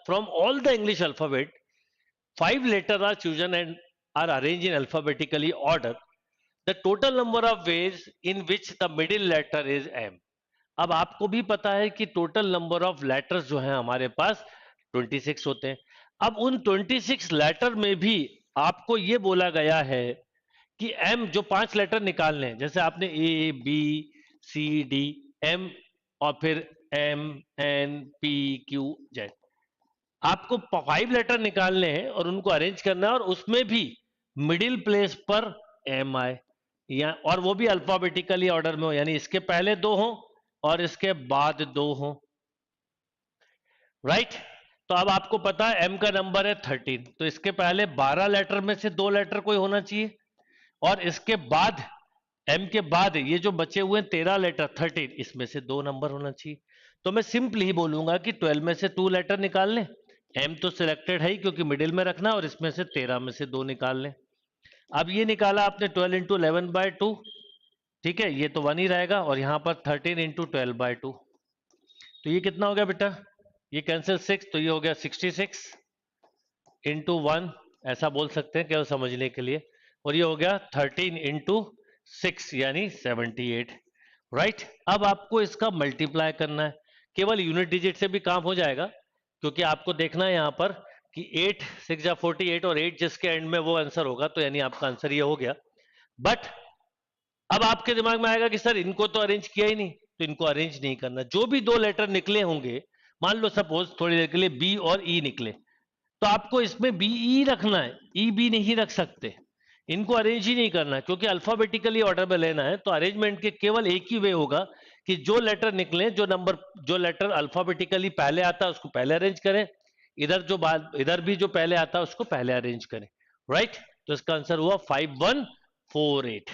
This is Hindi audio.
from all the English alphabet, 5 letters are chosen and are arranged in alphabetically order. The total number of ways in which the middle letter is M. अब आपको भी पता है कि टोटल नंबर ऑफ लेटर्स जो है हमारे पास 26 होते हैं. अब उन 26 लेटर में भी आपको ये बोला गया है कि एम जो 5 लेटर निकालने हैं, जैसे आपने A B C D M और फिर M N P Q Z, आपको 5 लेटर निकालने हैं और उनको अरेंज करना है और उसमें भी मिडिल प्लेस पर एम आए, या और वो भी अल्फाबेटिकली ऑर्डर में हो, यानी इसके पहले 2 हो और इसके बाद 2 हो. राइट. तो अब आपको पता है एम का नंबर है 13, तो इसके पहले 12 लेटर में से 2 लेटर कोई होना चाहिए, और इसके बाद एम के बाद ये जो बचे हुए 13 लेटर 13, इसमें से 2 नंबर होना चाहिए. तो मैं सिंपल ही बोलूंगा कि 12 में से 2 लेटर निकाल लें. एम तो सिलेक्टेड है ही क्योंकि मिडिल में रखना, और इसमें से 13 में से 2 निकाल लें. अब ये निकाला आपने 12 इंटू 11/2, ठीक है, ये तो 1 ही रहेगा, और यहां पर 13 इंटू 12/2, तो ये कितना हो गया बेटा, ये कैंसिल 6, तो ये हो गया 66 इंटू 1, ऐसा बोल सकते हैं केवल समझने के लिए, और ये हो गया 13 इंटू 6 यानी 78. राइट. अब आपको इसका मल्टीप्लाई करना है, केवल यूनिट डिजिट से भी काम हो जाएगा, क्योंकि आपको देखना है यहां पर कि 8 6 या 48 और 8 जिसके एंड में वो आंसर होगा, तो यानी आपका आंसर ये हो गया. बट अब आपके दिमाग में आएगा कि सर इनको तो अरेंज किया ही नहीं, तो इनको अरेंज नहीं करना. जो भी 2 लेटर निकले होंगे, मान लो सपोज थोड़ी देर के लिए बी और ई निकले, तो आपको इसमें बी ई रखना है, ई बी नहीं रख सकते, इनको अरेंज ही नहीं करना, क्योंकि अल्फाबेटिकली ऑर्डर में लेना है. तो अरेंजमेंट के केवल एक ही वे होगा कि जो लेटर निकले, जो लेटर अल्फाबेटिकली पहले आता है उसको पहले अरेंज करें, इधर भी जो पहले आता है उसको पहले अरेंज करें. राइट. तो इसका आंसर हुआ 5148.